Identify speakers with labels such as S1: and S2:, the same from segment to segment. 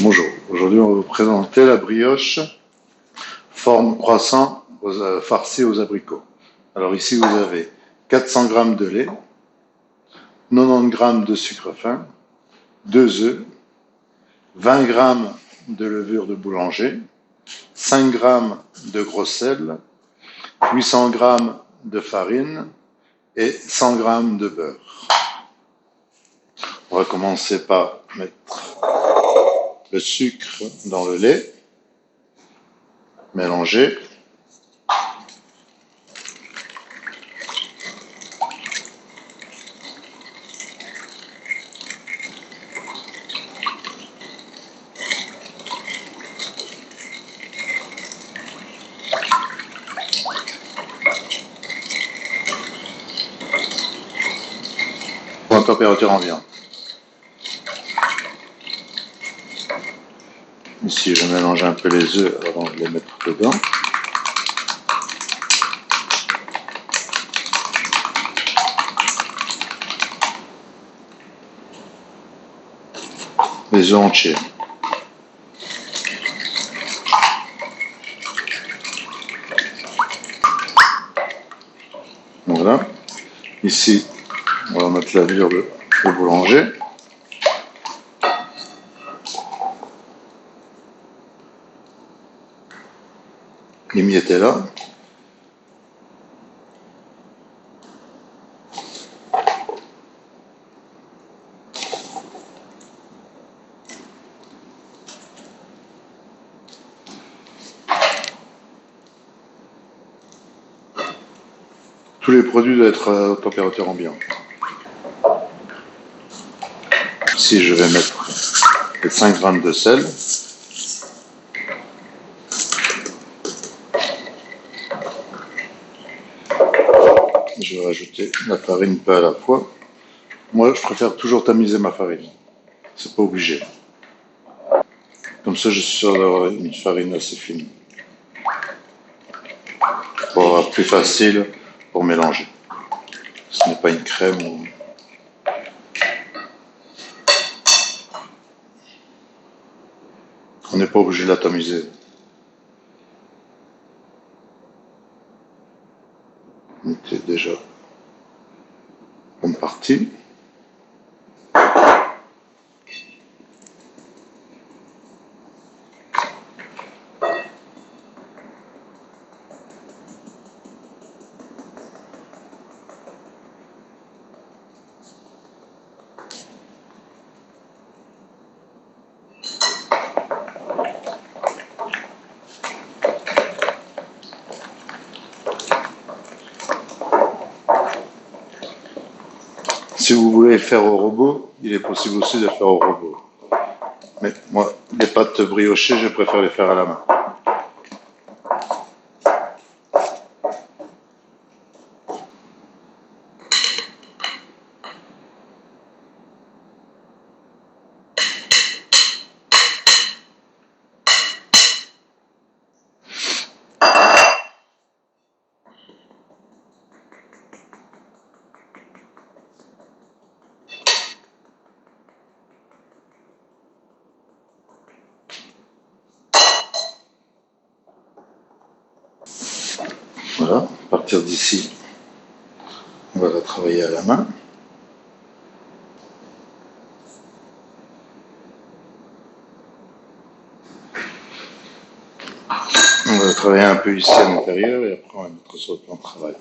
S1: Bonjour, aujourd'hui on va vous présenter la brioche forme croissant farcie aux abricots. Alors ici vous avez 400 g de lait, 90 g de sucre fin, 2 œufs, 20 g de levure de boulanger, 5 g de gros sel, 800 g de farine et 100 g de beurre. On va commencer par mettre le sucre dans le lait, mélanger. Pour température ambiante. Ici, je mélange un peu les œufs avant de les mettre dedans. Les œufs entiers. Voilà. Ici, on va mettre la levure de boulanger. L'émietté là. Tous les produits doivent être à température ambiante. Ici, je vais mettre les 5 g de sel. Je vais rajouter la farine peu à la fois. Moi, je préfère toujours tamiser ma farine. C'est pas obligé. Comme ça, je suis sûr d'avoir une farine assez fine. Pour avoir plus facile pour mélanger. Ce n'est pas une crème. On n'est pas obligé de la tamiser. On était déjà bonne partie. Si vous voulez le faire au robot, il est possible aussi de le faire au robot. Mais moi, les pâtes briochées, je préfère les faire à la main. Voilà, à partir d'ici, on va la travailler à la main. On va travailler un peu ici à l'intérieur et après on va mettre sur le plan de travail.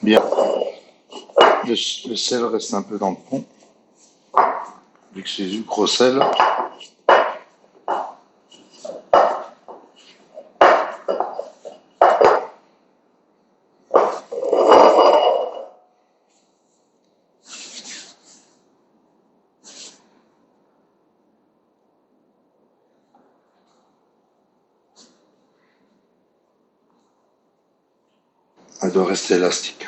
S1: Bien, le sel reste un peu dans le fond, vu que c'est du gros sel. Elle doit rester élastique.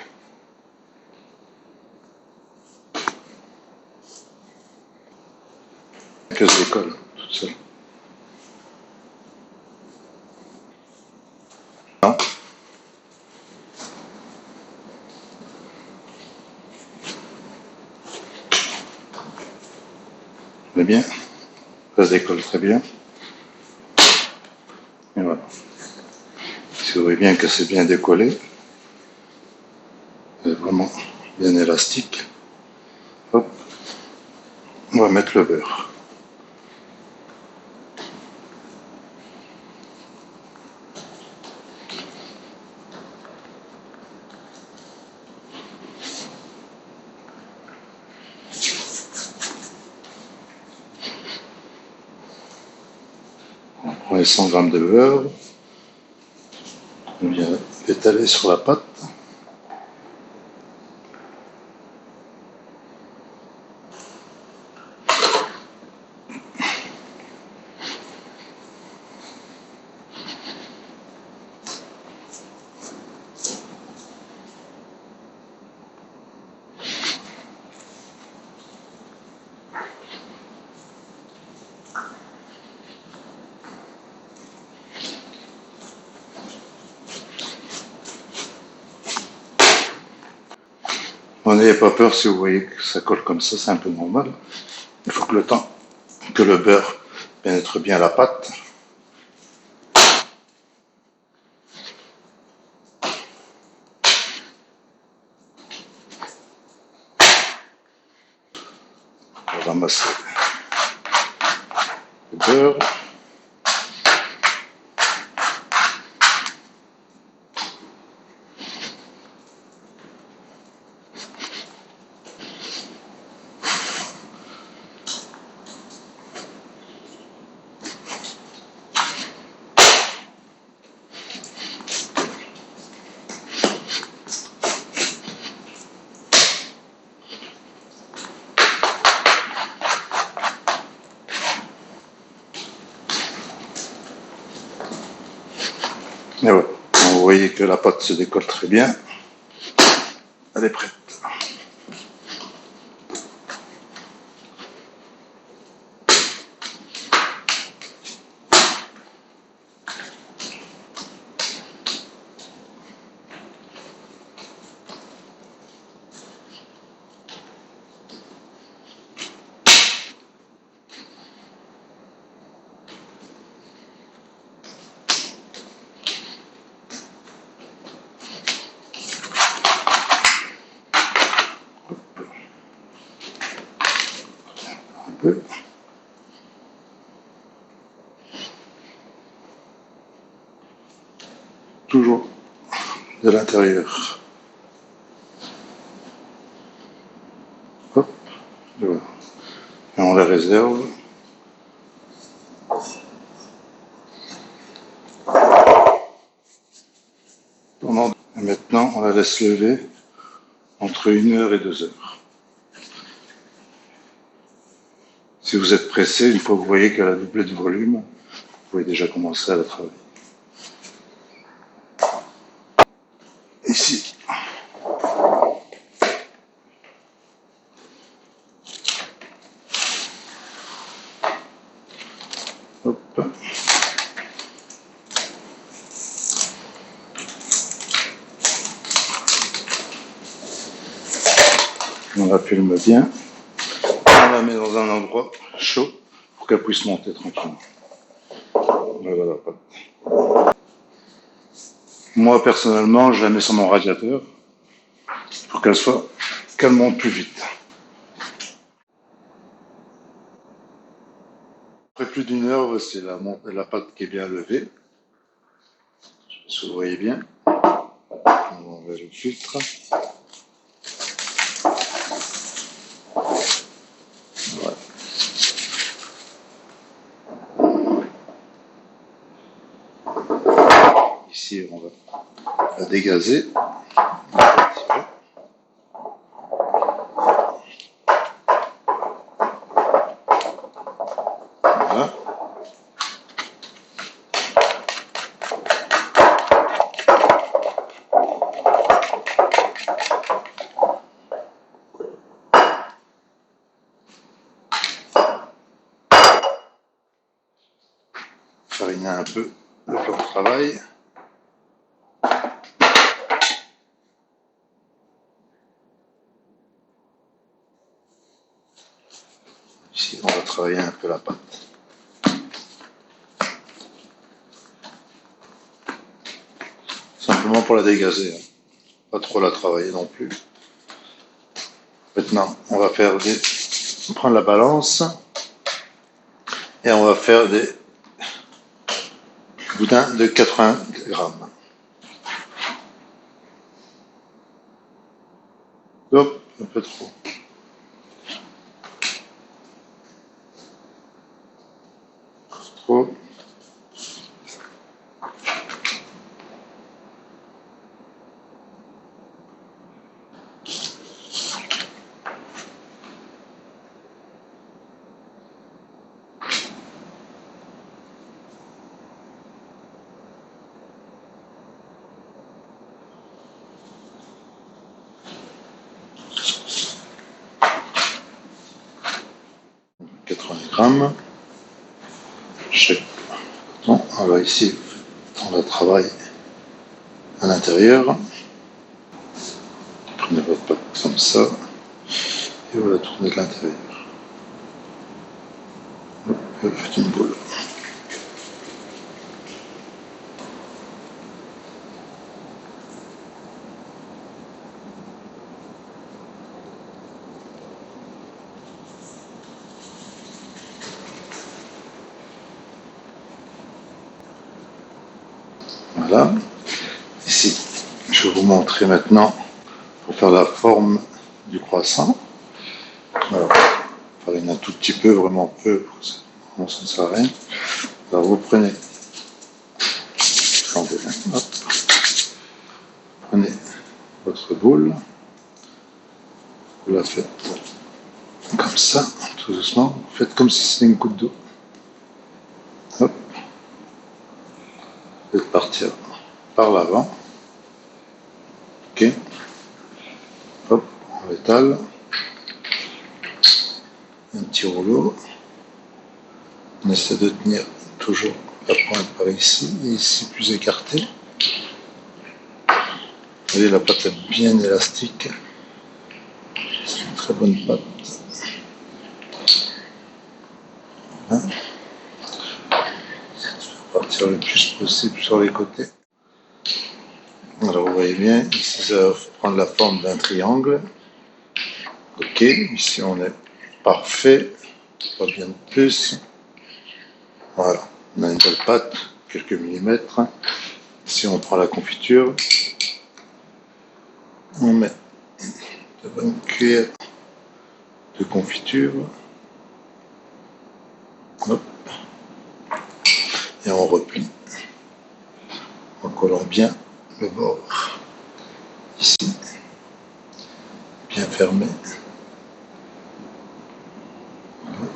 S1: Que se décolle toute seule. Non. C'est bien. Ça se décolle très bien. Et voilà. Si vous voyez bien que c'est bien décollé, c'est vraiment bien élastique. Hop. On va mettre le beurre. On prend les 100 g de beurre. On vient étaler sur la pâte. N'ayez pas peur si vous voyez que ça colle comme ça, c'est un peu normal. Il faut que le temps que le beurre pénètre bien la pâte. On va ramasser le beurre. Et voilà. Vous voyez que la pâte se décolle très bien. Elle est prête. Un peu. Toujours de l'intérieur. Hop, et voilà. Et on la réserve. Et maintenant, on la laisse lever entre 1 heure et 2 heures. Si vous êtes pressé, une fois que vous voyez qu'elle a doublé de volume, vous pouvez déjà commencer à la travailler. Ici. Hop. On la filme bien. On la met dans un endroit chaud pour qu'elle puisse monter tranquillement. Voilà la pâte. Moi, personnellement, je la mets sur mon radiateur pour qu'elle monte plus vite. Après plus d'1 heure, voici la pâte qui est bien levée. Si vous voyez bien. On enlève le filtre. Voilà. Ici, on va la dégazer. Voilà. fariner un peu le plan de travail. Ici, on va travailler un peu la pâte. Simplement pour la dégazer, hein. Pas trop la travailler non plus. Maintenant, on va prendre la balance et on va faire des boudins de 80 grammes. Hop, un peu trop. Trop. Grammes. Bon, on va ici, on la travaille à l'intérieur. Prenez votre pâte comme ça et vous la tournez de l'intérieur. Vous faites une boule. Voilà. Ici, je vais vous montrer maintenant pour faire la forme du croissant. Alors, farine un tout petit peu, vraiment peu, vraiment ça ne sert à rien. Alors vous prenez, prenez votre boule, vous la faites comme ça, tout doucement, vous faites comme si c'était une goutte d'eau. Hop, vous faites partir par l'avant. Ok, hop, on l'étale. Un petit rouleau. On essaie de tenir toujours la pointe par ici et ici plus écartée. Vous voyez, la pâte est bien élastique. C'est une très bonne pâte. Hein, partir le plus possible sur les côtés. Alors vous voyez bien, ici ça va prendre la forme d'un triangle. Ok, ici on est parfait, pas bien de plus. Voilà, on a une belle pâte, quelques millimètres. Si on prend la confiture, on met de bonnes cuillères de confiture. Hop. Et on replie en collant bien le bord ici, bien fermé. Voilà.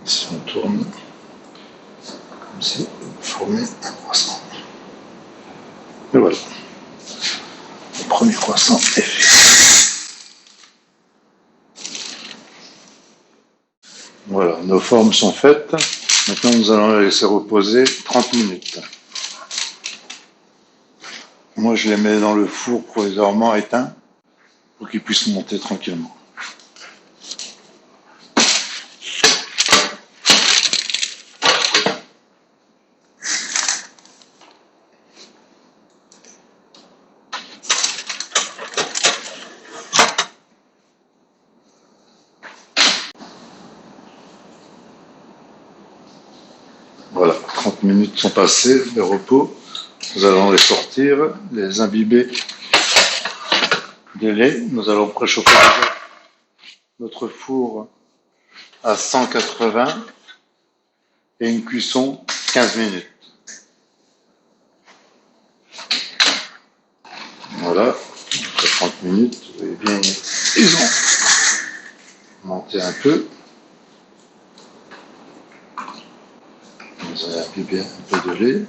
S1: Si on tourne comme si vous formez un croissant. Et voilà, le premier croissant est fait. Voilà, nos formes sont faites. Maintenant, nous allons les laisser reposer 30 minutes. Moi, je les mets dans le four provisoirement éteint pour qu'ils puissent monter tranquillement. Voilà, 30 minutes sont passées de repos. Nous allons les sortir, les imbiber de lait. Nous allons préchauffer notre four à 180 et une cuisson 15 minutes. Voilà, après 30 minutes, vous voyez bien, ils ont monté un peu. Vous allez imbiber un peu de lait.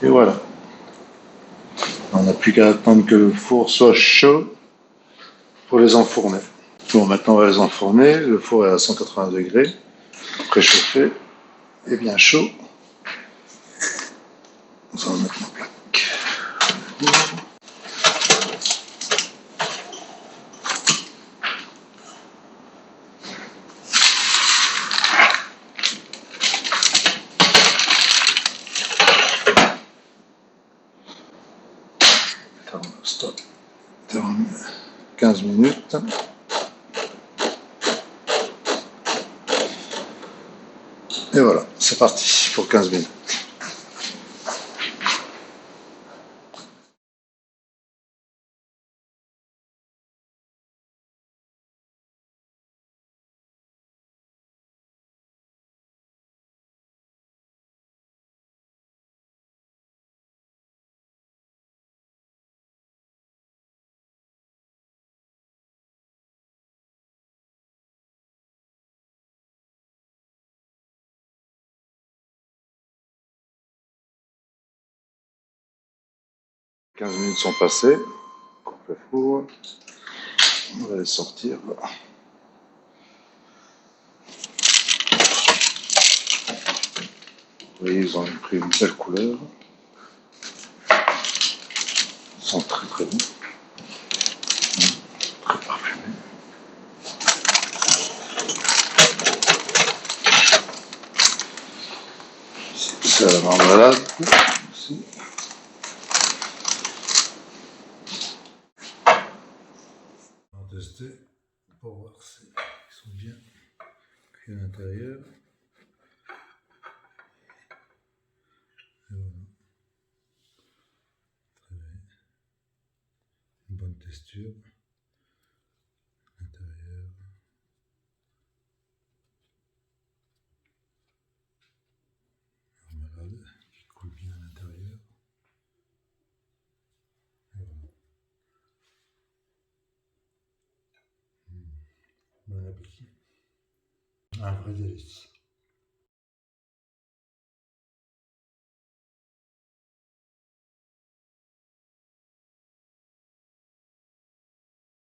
S1: Et voilà. On n'a plus qu'à attendre que le four soit chaud pour les enfourner. Bon, maintenant on va les enfourner. Le four est à 180 degrés, préchauffé et bien chaud. On va mettre la plaque. Stop. 15 minutes. Et voilà, c'est parti pour 15 minutes. « 15 minutes sont passées. On coupe le four. On va les sortir. Vous voyez, ils ont pris une belle couleur. Ils sont très très bons. Très parfumés. C'est à la marmelade. Ici. On va tester pour voir s'ils sont bien cuits à l'intérieur. Voilà. Très bien. Une bonne texture. L'intérieur. Marmelade qui coule bien à l'intérieur. Voilà. Bon appétit. Un vrai délice.